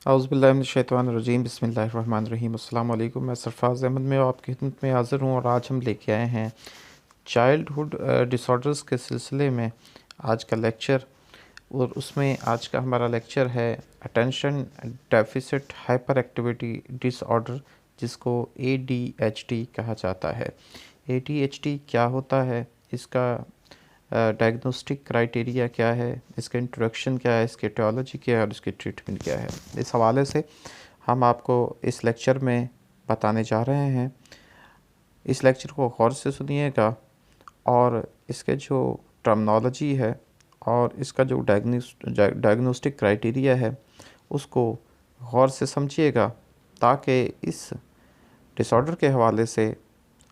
औज़ुबिल्लाहिमिनश्शैतानिर्रजीम बिस्मिल्लाहिर्रहमानिर्रहीम अस्सलाम वालेकुम। मैं सरफराज़ अहमद में आपकी खिदमत में हाज़िर हूँ और आज हम लेके आए हैं चाइल्डहुड डिसऑर्डर्स के सिलसिले में आज का लेक्चर। और उसमें आज का हमारा लेक्चर है attention deficit hyper activity disorder, जिसको ADHD कहा जाता है। ADHD क्या होता है, इसका डायग्नोस्टिक क्राइटेरिया क्या है, इसका इंट्रोडक्शन क्या है, इसकी एटियोलॉजी क्या है और इसकी ट्रीटमेंट क्या है, इस हवाले से हम आपको इस लेक्चर में बताने जा रहे हैं। इस लेक्चर को गौर से सुनिएगा और इसके जो टर्मिनोलॉजी है और इसका जो डायग्नोस्टिक क्राइटेरिया है उसको गौर से समझिएगा, ताकि इस डिसऑर्डर के हवाले से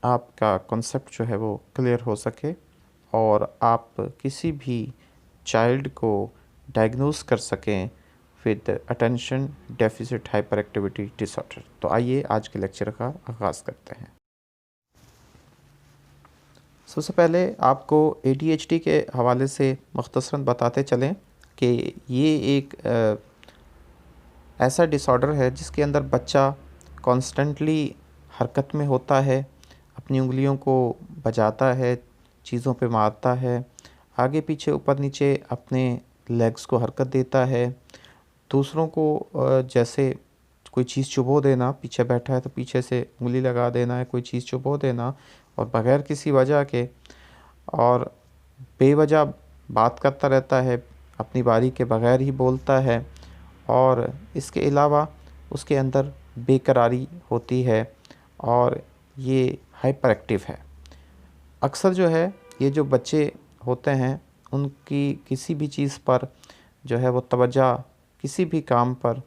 आपका कॉन्सेप्ट जो है वो क्लियर हो सके और आप किसी भी चाइल्ड को डायग्नोस कर सकें with attention deficit hyper activity disorder. तो आइए आज के लेक्चर का आगाज़ करते हैं। सबसे पहले आपको ADHD के हवाले से मुख्तसरन बताते चलें कि ये एक ऐसा डिसऑर्डर है जिसके अंदर बच्चा कॉन्स्टेंटली हरकत में होता है, अपनी उंगलियों को बजाता है, चीज़ों पे मारता है, आगे पीछे ऊपर नीचे अपने लेग्स को हरकत देता है, दूसरों को जैसे कोई चीज़ चुभो देना, पीछे बैठा है तो पीछे से उंगली लगा देना है, कोई चीज़ चुभो देना और बग़ैर किसी वजह के, और बेवजह बात करता रहता है, अपनी बारी के बग़ैर ही बोलता है। और इसके अलावा उसके अंदर बेकरारी होती है और ये हाइपर एक्टिव है। अक्सर जो है ये जो बच्चे होते हैं उनकी किसी भी चीज़ पर जो है वो तवज्जो, किसी भी काम पर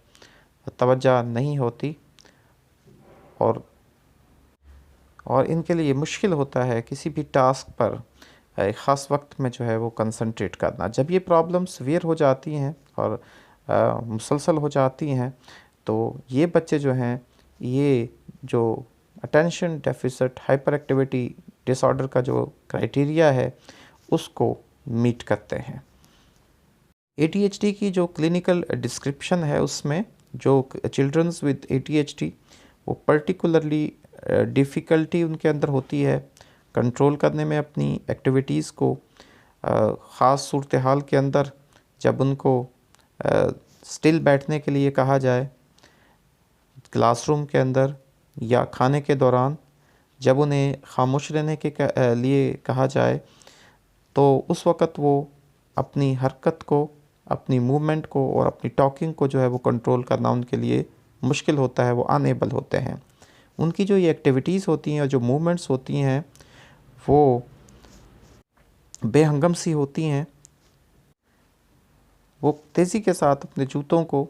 तवज्जो नहीं होती और इनके लिए मुश्किल होता है किसी भी टास्क पर एक ख़ास वक्त में जो है वो कंसंट्रेट करना। जब ये प्रॉब्लम सीवियर हो जाती हैं और मुसलसल हो जाती हैं तो ये बच्चे जो हैं, ये जो attention deficit hyper activity disorder का जो क्राइटेरिया है उसको मीट करते हैं। ADHD की जो क्लिनिकल डिस्क्रिप्शन है उसमें जो चिल्ड्रंस विद ADHD वो पर्टिकुलरली डिफ़िकल्टी उनके अंदर होती है कंट्रोल करने में अपनी एक्टिविटीज़ को। ख़ास सूरत हाल के अंदर जब उनको स्टिल बैठने के लिए कहा जाए क्लासरूम के अंदर या खाने के दौरान, जब उन्हें खामोश रहने के लिए कहा जाए तो उस वक़्त वो अपनी हरकत को, अपनी मूवमेंट को और अपनी टॉकिंग को जो है वो कंट्रोल करना उनके लिए मुश्किल होता है, वो अनएबल होते हैं। उनकी जो ये एक्टिविटीज़ होती हैं और जो मूवमेंट्स होती हैं वो बेहंगम सी होती हैं। वो तेज़ी के साथ अपने जूतों को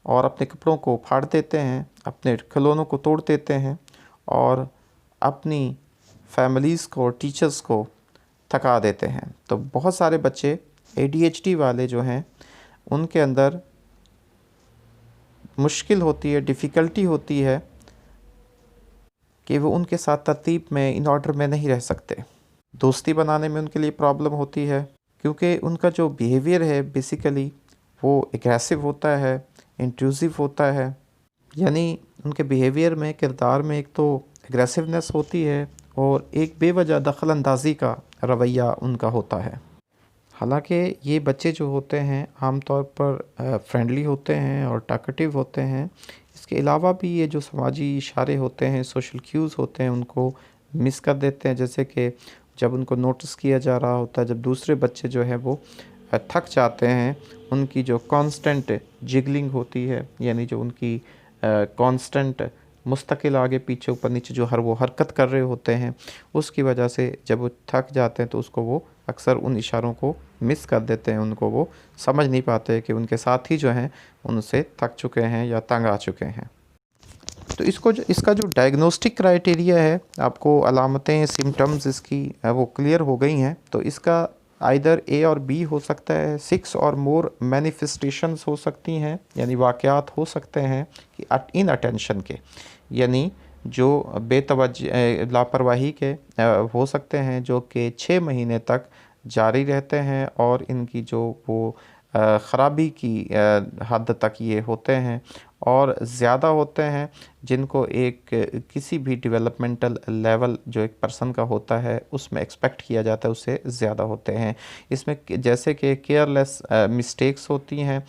और अपने कपड़ों को फाड़ देते हैं, अपने खिलौनों को तोड़ देते हैं और अपनी फैमिलीज़ को और टीचर्स को थका देते हैं। तो बहुत सारे बच्चे ADHD वाले जो हैं उनके अंदर मुश्किल होती है, डिफ़िकल्टी होती है कि वो उनके साथ तरतीब में, इन ऑर्डर में नहीं रह सकते। दोस्ती बनाने में उनके लिए प्रॉब्लम होती है क्योंकि उनका जो बिहेवियर है बेसिकली वो एग्रेसिव होता है, इंट्रूसिव होता है। यानी उनके बिहेवियर में, किरदार में एक तो एग्रेसिवनेस होती है और एक बेवजह दखल अंदाज़ी का रवैया उनका होता है। हालांकि ये बच्चे जो होते हैं आम तौर पर फ्रेंडली होते हैं और टॉकेटिव होते हैं। इसके अलावा भी ये जो समाजी इशारे होते हैं, सोशल क्यूज़ होते हैं, उनको मिस कर देते हैं। जैसे कि जब उनको नोटिस किया जा रहा होता है, जब दूसरे बच्चे जो हैं वो थक जाते हैं, उनकी जो कांस्टेंट जिगलिंग होती है, यानी जो उनकी कांस्टेंट मुस्तकिल आगे पीछे ऊपर नीचे जो वो हरकत कर रहे होते हैं, उसकी वजह से जब वो थक जाते हैं तो उसको वो अक्सर उन इशारों को मिस कर देते हैं। उनको वो समझ नहीं पाते कि उनके साथी जो हैं उनसे थक चुके हैं या तंग आ चुके हैं। तो इसका जो डायग्नोस्टिक क्राइटेरिया है, आपको अलामतें, सिम्टम्स इसकी वो क्लियर हो गई हैं। तो इसका आइदर A और B हो सकता है, 6 और मोर मैनिफेस्टेशंस हो सकती हैं, यानी वाक़यात हो सकते हैं कि इन अटेंशन के, यानी जो लापरवाही के हो सकते हैं, जो कि 6 महीने तक जारी रहते हैं और इनकी जो वो ख़राबी की हद तक ये होते हैं, और ज़्यादा होते हैं जिनको एक किसी भी डेवलपमेंटल लेवल जो एक पर्सन का होता है उसमें एक्सपेक्ट किया जाता है उससे ज़्यादा होते हैं। इसमें जैसे कि केयरलेस मिस्टेक्स होती हैं,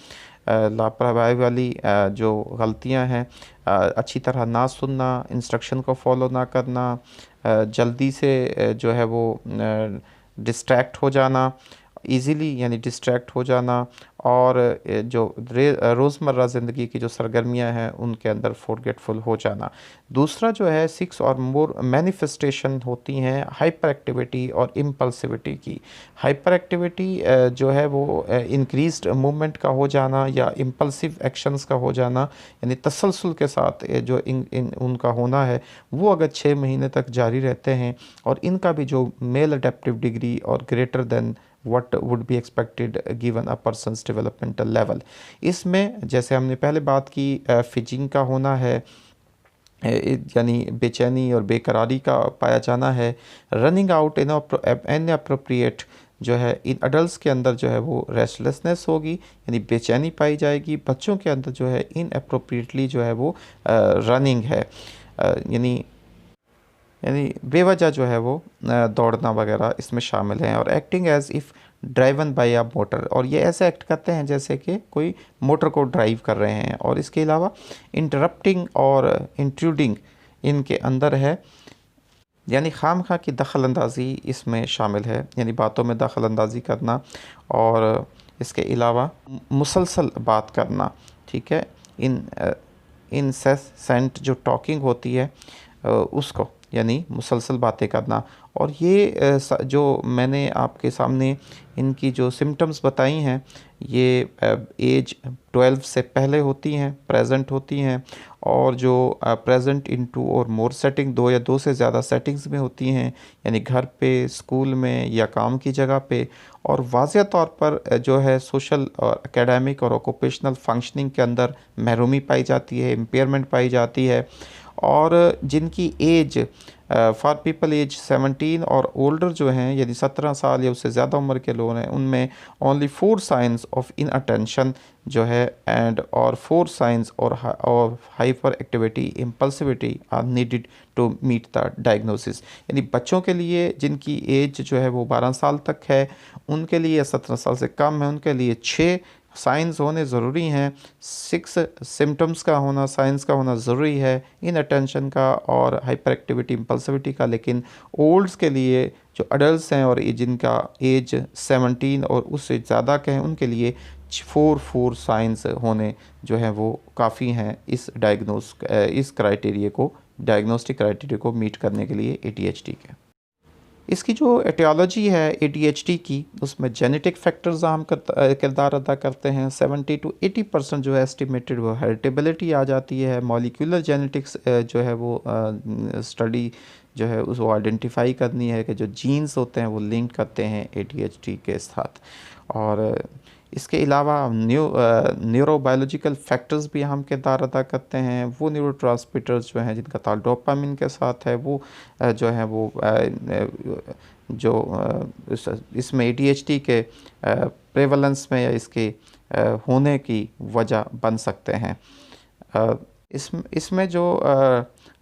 लापरवाही वाली जो गलतियां हैं, अच्छी तरह ना सुनना, इंस्ट्रक्शन को फॉलो ना करना, जल्दी से जो है वो डिस्ट्रैक्ट हो जाना, इजीली यानी डिस्ट्रैक्ट हो जाना, और जो रोज़मर्रा ज़िंदगी की जो सरगर्मियां हैं उनके अंदर फॉरगेटफुल हो जाना। दूसरा जो है 6 और मोर मैनिफेस्टेशन होती हैं हाइपर एक्टिविटी और इम्पल्सिविटी की। हाइपर एक्टिविटी जो है वो इंक्रीज्ड मूवमेंट का हो जाना या इम्पल्सिव एक्शंस का हो जाना, यानी तसलसल के साथ जो उनका होना है वो अगर 6 महीने तक जारी रहते हैं, और इनका भी जो मेल अडेप्टिव डिग्री और greater than what would be expected given a person's developmental level। इसमें जैसे हमने पहले बात की, फिजिंग का होना है, यानी बेचैनी और बेकरारी का पाया जाना है। रनिंग आउट इन अप्रोप्रिएट जो है इन अडल्ट्स के अंदर जो है वो रेस्टलेसनेस होगी, यानी बेचैनी पाई जाएगी। बच्चों के अंदर जो है इन अप्रोप्रिएटली जो है वो रनिंग है, यानी बेवजह जो है वो दौड़ना वगैरह इसमें शामिल हैं। और acting as if driven by a motor, और ये ऐसे एक्ट करते हैं जैसे कि कोई मोटर को ड्राइव कर रहे हैं। और इसके अलावा इंटरप्टिंग और इंट्रूडिंग इनके अंदर है, यानी खामखा की दखल अंदाज़ी इसमें शामिल है, यानी बातों में दखल अंदाज़ी करना, और इसके अलावा मुसलसल बात करना। ठीक है, इंसेंट जो टॉकिंग होती है उसको, यानी मुसलसल बातें करना। और ये जो मैंने आपके सामने इनकी जो सिम्टम्स बताई हैं, ये एज 12 से पहले होती हैं, प्रेजेंट होती हैं, और जो प्रेजेंट इन 2 और मोर सेटिंग, 2 या 2 से ज़्यादा सेटिंग्स में होती हैं, यानी घर पे, स्कूल में या काम की जगह पे। और वाज़ह तौर पर जो है सोशल और एकेडमिक और ऑक्यूपेशनल फंक्शनिंग के अंदर महरूमी पाई जाती है, इम्पेयरमेंट पाई जाती है। और जिनकी एज फॉर पीपल एज 17 और ओल्डर जो हैं, यदि 17 साल या उससे ज़्यादा उम्र के लोग हैं, उनमें only 4 signs of inattention जो है एंड और 4 साइंस और hyperactivity impulsivity are needed to meet the diagnosis. यानी बच्चों के लिए जिनकी एज जो है वो 12 साल तक है, उनके लिए 17 साल से कम है, उनके लिए 6 साइंस होने ज़रूरी हैं, 6 सिम्टम्स का होना, साइंस का होना ज़रूरी है, इन अटेंशन का और हाइपर एक्टिविटी इम्पल्सिविटी का। लेकिन ओल्ड्स के लिए, जो अडल्ट हैं और जिनका एज 17 और उससे ज़्यादा के हैं, उनके लिए 4 साइंस होने जो हैं वो काफ़ी हैं इस क्राइटेरिया को, डायग्नोस्टिक क्राइटेरिया को मीट करने के लिए ADHD के। इसकी जो एटियोलॉजी है ADHD की, उसमें जेनेटिक फैक्टर्स अहम किरदार अदा करते हैं। 70 to 80% जो है एस्टिमेटेड वो हेरिटेबिलिटी आ जाती है। मॉलिक्यूलर जेनेटिक्स जो है वो स्टडी जो है उसको आइडेंटिफाई करनी है कि जो जीन्स होते हैं वो लिंक करते हैं ADHD के साथ। और इसके अलावा न्यूरोबायोलॉजिकल फैक्टर्स भी अहम किरदार अदा करते हैं। वो न्यूरोट्रांसमीटर्स जो हैं जिनका ताल्लुक डोपामिन के साथ है, वो जो है वो इसमें ADHD के प्रेवलेंस में या इसके होने की वजह बन सकते हैं। इसमें जो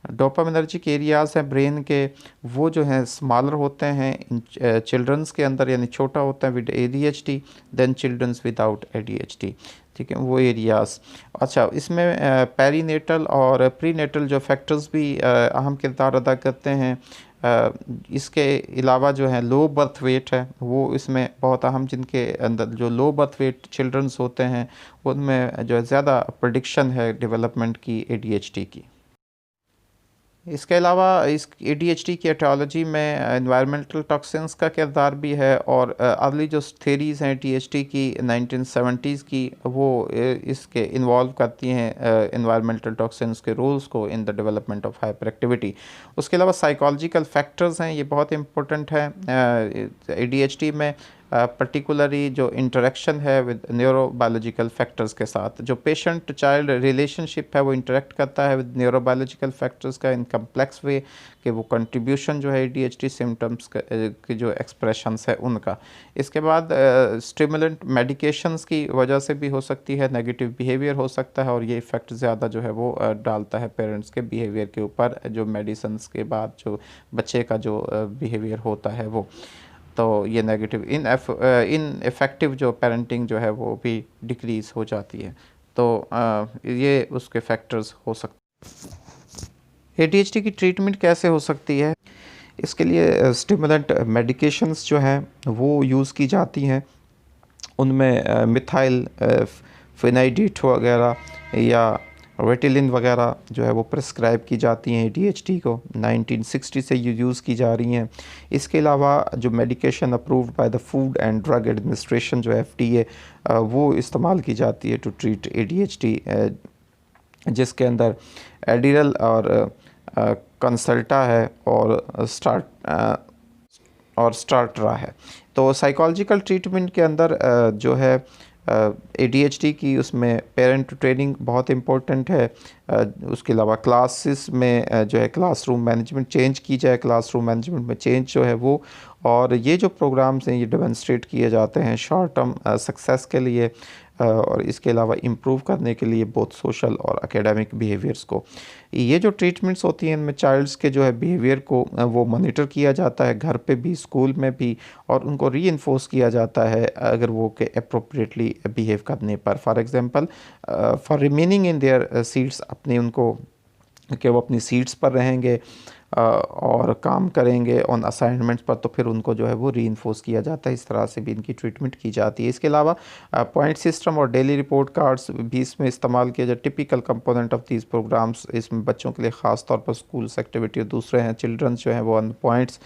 डोपामिनर्जिक एरियाज़ हैं ब्रेन के, वो जो हैं स्मॉलर होते हैं चिल्ड्रंस के अंदर, यानी छोटा होता है with ADHD than childrens without ADHD। ठीक है, वो एरियाज़। अच्छा, इसमें पेरीनेटल और प्रीनेटल जो फैक्टर्स भी अहम किरदार अदा करते हैं। इसके अलावा जो है लो बर्थ वेट है, वो इसमें बहुत अहम, जिनके अंदर जो लो बर्थ वेट चिल्ड्रंस होते हैं उनमें जो है ज़्यादा प्रेडिक्शन है डेवलपमेंट की ADHD की। इसके अलावा इस ADHD की एटियोलॉजी में एनवायरमेंटल टॉक्सिन्स का किरदार भी है। और अर्ली जो थेरीज़ हैं ADHD की 1970s की, वो इसके इन्वॉल्व करती हैं एनवायरमेंटल टॉक्सिन्स के रोल्स को in the development of hyper activity. उसके अलावा साइकोलॉजिकल फैक्टर्स हैं, ये बहुत इंपॉर्टेंट है ADHD में। पर्टिकुलरली जो इंटरेक्शन है विद न्यूरोबायोलॉजिकल फैक्टर्स के साथ, जो पेशेंट चाइल्ड रिलेशनशिप है वो इंटरेक्ट करता है विद न्यूरोबायोलॉजिकल फैक्टर्स का इन कम्प्लेक्स वे, कि वो कंट्रीब्यूशन जो है ADHD सिम्टम्स के जो एक्सप्रेशंस है उनका। इसके बाद स्टिमुलेंट मेडिकेशंस की वजह से भी हो सकती है, नेगेटिव बिहेवियर हो सकता है, और ये इफ़ेक्ट ज़्यादा जो है वो डालता है पेरेंट्स के बिहेवियर के ऊपर, जो मेडिसिन्स के बाद जो बच्चे का जो बिहेवियर होता है वो। तो ये नेगेटिव इन इफ़ेक्टिव जो पेरेंटिंग जो है वो भी डिक्रीज़ हो जाती है। तो ये उसके फैक्टर्स हो सकते। ADHD की ट्रीटमेंट कैसे हो सकती है? इसके लिए स्टिमुलेंट मेडिकेशंस जो हैं वो यूज़ की जाती हैं। उनमें मिथाइल फिनाइडिट वगैरह या रेटिलिन वगैरह जो है वो प्रिस्क्राइब की जाती हैं ADHD को, 1960 से ये यूज़ की जा रही हैं। इसके अलावा जो medication approved by the food and drug administration जो FDA वो इस्तेमाल की जाती है टू ट्रीट ADHD, जिसके अंदर एडिरल और कंसल्टा है और स्टार्टरा है। तो साइकोलॉजिकल ट्रीटमेंट के अंदर जो है ADHD की, उसमें पेरेंट ट्रेनिंग बहुत इम्पोर्टेंट है। उसके अलावा क्लासेस में जो है क्लासरूम मैनेजमेंट चेंज की जाए, क्लासरूम मैनेजमेंट में चेंज जो है वो, और ये जो प्रोग्राम्स हैं ये डेमोंस्ट्रेट किए जाते हैं शॉर्ट टर्म सक्सेस के लिए, और इसके अलावा इम्प्रूव करने के लिए बोथ सोशल और एकेडमिक बिहेवियर्स को। ये जो ट्रीटमेंट्स होती हैं इनमें चाइल्ड्स के जो है बिहेवियर को वो मॉनिटर किया जाता है घर पे भी, स्कूल में भी, और उनको रीइंफोर्स किया जाता है अगर वो के अप्रोप्रिएटली बिहेव करने पर। For example for remaining in their seats, अपने उनको कि वो अपनी सीट्स पर रहेंगे और काम करेंगे ऑन असाइनमेंट्स पर, तो फिर उनको जो है वो रीइंफोर्स किया जाता है। इस तरह से भी इनकी ट्रीटमेंट की जाती है। इसके अलावा पॉइंट सिस्टम और डेली रिपोर्ट कार्ड्स भी इसमें इस्तेमाल किया जाए। Typical component of these programs, इसमें बच्चों के लिए ख़ास तौर पर स्कूल्स एक्टिविटी, और दूसरे हैं चिल्ड्रंस जो हैं वो ऑन पॉइंट्स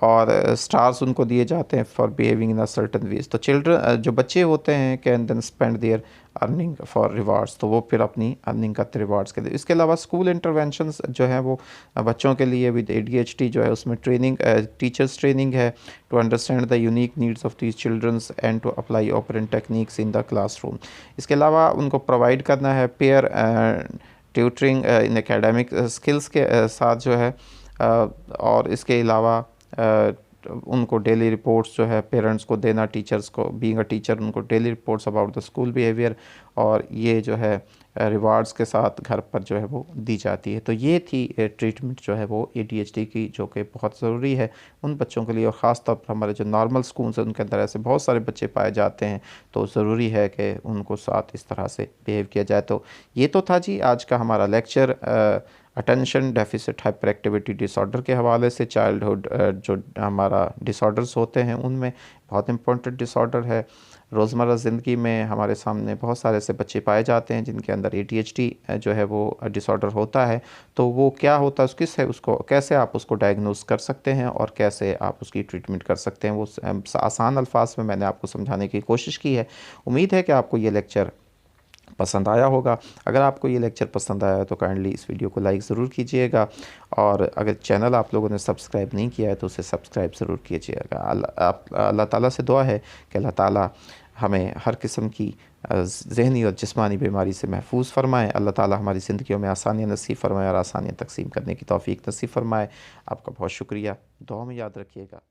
और स्टार्स उनको दिए जाते हैं for behaving in a certain ways. तो चिल्ड्रन जो बच्चे होते हैं can then spend their earning for rewards, तो वो फिर अपनी अर्निंग करते रिवार्ड्स के लिए। इसके अलावा स्कूल इंटरवेंशंस जो हैं वो बच्चों के लिए विद ADHD जो है उसमें ट्रेनिंग, टीचर्स ट्रेनिंग है to understand the unique needs of these childrens and to apply operant techniques in the classroom. इसके अलावा उनको प्रोवाइड करना है pair tutoring in academic skills के साथ जो है, और इसके अलावा उनको डेली रिपोर्ट्स जो है पेरेंट्स को देना, टीचर्स को, बीइंग अ टीचर उनको daily reports about the school behaviour, और ये जो है रिवार्ड्स के साथ घर पर जो है वो दी जाती है। तो ये थी ट्रीटमेंट जो है वो ADHD की, जो कि बहुत ज़रूरी है उन बच्चों के लिए, और ख़ास तौर पर हमारे जो नॉर्मल स्कूल्स हैं उनके अंदर ऐसे बहुत सारे बच्चे पाए जाते हैं, तो ज़रूरी है कि उनको साथ इस तरह से बिहेव किया जाए। तो ये तो था जी आज का हमारा lecture attention deficit hyper activity disorder के हवाले से। चाइल्डहुड जो हमारा डिसऑर्डर्स होते हैं उनमें बहुत इंपॉर्टेंट डिसऑर्डर है। रोज़मर्रा ज़िंदगी में हमारे सामने बहुत सारे ऐसे बच्चे पाए जाते हैं जिनके अंदर ADHD जो है वो डिसऑर्डर होता है। तो वो क्या होता है, किस है, उसको कैसे आप उसको डायग्नोस कर सकते हैं और कैसे आप उसकी ट्रीटमेंट कर सकते हैं, वो आसान अल्फाज में मैंने आपको समझाने की कोशिश की है। उम्मीद है कि आपको ये लेक्चर पसंद आया होगा। अगर आपको ये लेक्चर पसंद आया तो काइंडली इस वीडियो को लाइक ज़रूर कीजिएगा, और अगर चैनल आप लोगों ने सब्सक्राइब नहीं किया है तो उसे सब्सक्राइब ज़रूर कीजिएगा। अल्लाह ताला से दुआ है कि अल्लाह ताला हमें हर किस्म की ज़हनी और जिस्मानी बीमारी से महफूज फ़रमाए। अल्लाह ताला हमारी ज़िंदगियों में आसानियाँ नसीब फ़रमाए और आसानियाँ तकसीम करने की तौफ़ीक नसीब फ़रमाए। आपका बहुत शुक्रिया, दुआ में याद रखिएगा।